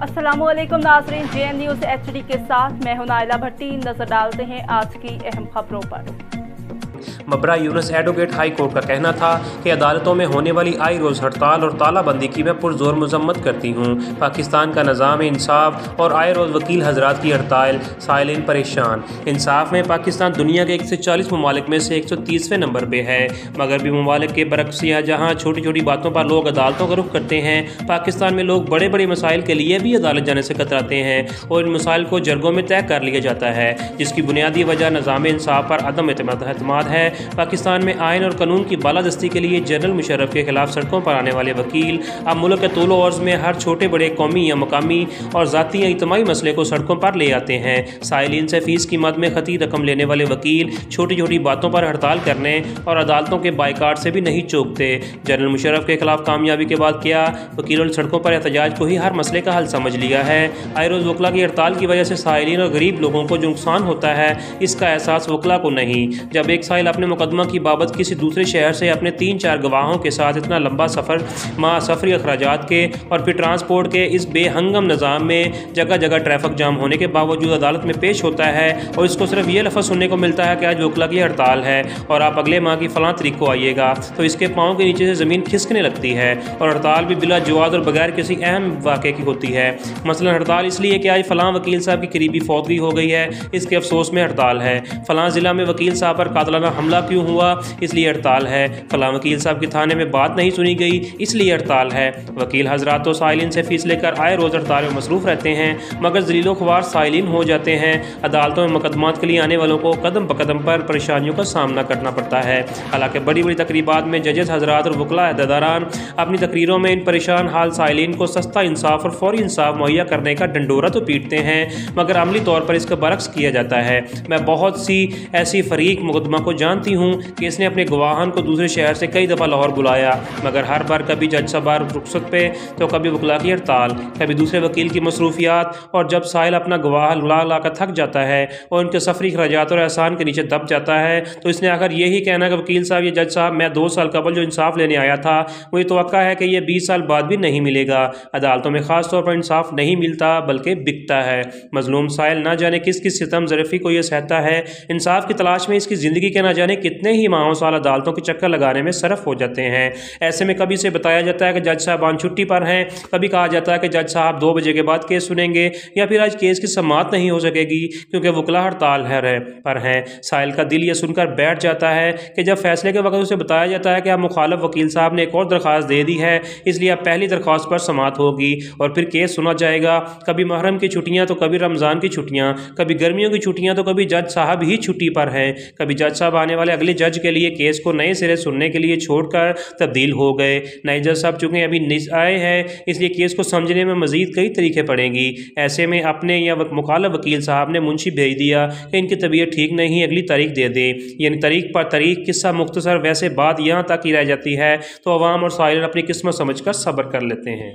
अस्सलाम वालेकुम नाज़रीन, JN न्यूज़ HD के साथ मैं हूं नाइला भट्टी। नजर डालते हैं आज की अहम खबरों पर। मबरा यूनुस एडवोकेट हाई कोर्ट का कहना था कि अदालतों में होने वाली आई रोज़ हड़ताल और तालाबंदी की मैं पुरजोर मजम्मत करती हूँ। पाकिस्तान का निज़ाम इंसाफ और आए रोज़ वकील हजरात की हड़ताल, साइलिन परेशान। इंसाफ में पाकिस्तान दुनिया के 140 ममालिक में से 130वें नंबर पर है। मगर भी ममालिक के बरक्स जहाँ छोटी छोटी बातों पर लोग अदालतों का रुख करते हैं, पाकिस्तान में लोग बड़े बड़े मसाइल के लिए भी अदालत जाने से कतराते हैं और इन मसाइल को जरगों में तय कर लिया जाता है, जिसकी बुनियादी वजह निज़ाम इंसाफ पर अदम एतमाद है। पाकिस्तान में आइन और कानून की बालादस्ती के लिए जनरल मुशर्रफ के खिलाफ सड़कों पर आने वाले वकील अब मुल्क के तूलो अर्ज़ में हर छोटे बड़े कौमी या मकामी और ज़ाती या इज्तिमाई मसले को सड़कों पर ले आते हैं। साइलिन से फ़ीस की मद में खती रकम लेने वाले वकील छोटी छोटी बातों पर हड़ताल करने और अदालतों के बाइकाट से भी नहीं चूकते। जनरल मुशर्रफ के खिलाफ कामयाबी के बाद क्या वकीलों ने सड़कों पर एहतजाज को ही हर मसले का हल समझ लिया है? आए रोज़ वकला की हड़ताल की वजह से साइलिन और गरीब लोगों को जो नुकसान होता है, इसका एहसास वकला को नहीं। जब एक साइल अपने मुकदमा की बाबत किसी दूसरे शहर से अपने 3-4 गवाहों के साथ इतना लंबा सफरी अखराजात के और फिर ट्रांसपोर्ट के इस बेहंगम निज़ाम में जगह जगह ट्रैफिक जाम होने के बावजूद अदालत में पेश होता है और इसको सिर्फ ये लफ्ज़ सुनने को मिलता है कि आज वकला की हड़ताल है और आप अगले माह की फ़लाँ तारीख को आइएगा, तो इसके पाँव के नीचे से ज़मीन खिसकने लगती है और हड़ताल भी बिला जवाब और बगैर किसी अहम वाक़े की होती है। मसलन हड़ताल इसलिए कि आज फ़लाँ वकील साहब की करीबी फौतगी हो गई है, इसके अफसोस में हड़ताल है। फ़लाँ ज़िला में वकील साहब पर कातलाना हमला क्यों हुआ, इसलिए हड़ताल है। फलां वकील साहब के थाने में बात नहीं सुनी गई, इसलिए हड़ताल है। वकील हजरात तो साइलिन से फीस लेकर आए रोज़ हड़ताल में मसरूफ़ रहते हैं, मगर जलीलो ख्वार साइलिन हो जाते हैं। अदालतों में मुकदमात के लिए आने वालों को कदम ब कदम पर परेशानियों का सामना करना पड़ता है। हालांकि बड़ी बड़ी तकरीबात में जजेस हजरात और वकला अहदेदारान अपनी तकरीरों में इन परेशान हाल साइलिन को सस्ता इंसाफ और फौरी इंसाफ मुहैया करने का डंडोरा तो पीटते हैं, मगर अमली तौर पर इसका बरक्स किया जाता है। मैं बहुत सी ऐसी फरीक मुकदमा को जानती हूँ कि इसने अपने गवाहान को दूसरे शहर से कई दफ़ा लाहौर बुलाया, मगर हर बार कभी जज साहब रुखसत पे तो कभी वकला की हड़ताल, कभी दूसरे वकील की मसरूफियात, और जब साहिल अपना गवाह ला कर थक जाता है और उनके सफरी खराजात और एहसान के नीचे दब जाता है, तो इसने आखिर यही कहना कि वकील साहब, ये जज साहब, मैं 2 साल कबल जो इंसाफ लेने आया था, मुझे तवक्का है कि ये 20 साल बाद भी नहीं मिलेगा। अदालतों में ख़ास तौर पर इंसाफ नहीं मिलता बल्कि बिकता है। मजलूम साहिल ना जाने किस किस सितम ज़रफ़ी को यह सहता है। इंसाफ की तलाश में इसकी ज़िंदगी के ना जाने कितने ही माहों साल अदालतों के चक्कर लगाने में सरफ हो जाते हैं। ऐसे में कभी से बताया जाता है कि जज साहबान छुट्टी पर हैं, कभी कहा जाता है कि जज साहब 2 बजे के बाद केस सुनेंगे, या फिर आज केस की समाअत नहीं हो सकेगी क्योंकि वकला हड़ताल पर हैं। साहिल का दिल ये सुनकर बैठ जाता है कि जब फैसले के वक्त उसे बताया जाता है कि अब मुखालिफ वकील साहब ने एक और दरख्वास्त दे दी है, इसलिए अब पहली दरख्वास्त पर समाअत होगी और फिर केस सुना जाएगा। कभी मुहर्रम की छुट्टियाँ तो कभी रमज़ान की छुट्टियाँ, कभी गर्मियों की छुट्टियाँ तो कभी जज साहब ही छुट्टी पर हैं। कभी जज साहब आने वाले अगले जज के लिए केस को नए सिरे सुनने के लिए छोड़कर तब्दील हो गए। नए जज साहब चूँकि अभी आए हैं, इसलिए केस को समझने में मज़ीद कई तरीके पड़ेंगी। ऐसे में अपने या मुखालिफ वकील साहब ने मुंशी भेज दिया कि इनकी तबीयत ठीक नहीं, अगली तारीख दे दें, यानी तारीख पर तारीख, किस्सा मुख्तसर। वैसे बात यहाँ तक ही रह जाती है तो अवाम और साइलिन अपनी किस्मत समझकर सब्र कर लेते हैं।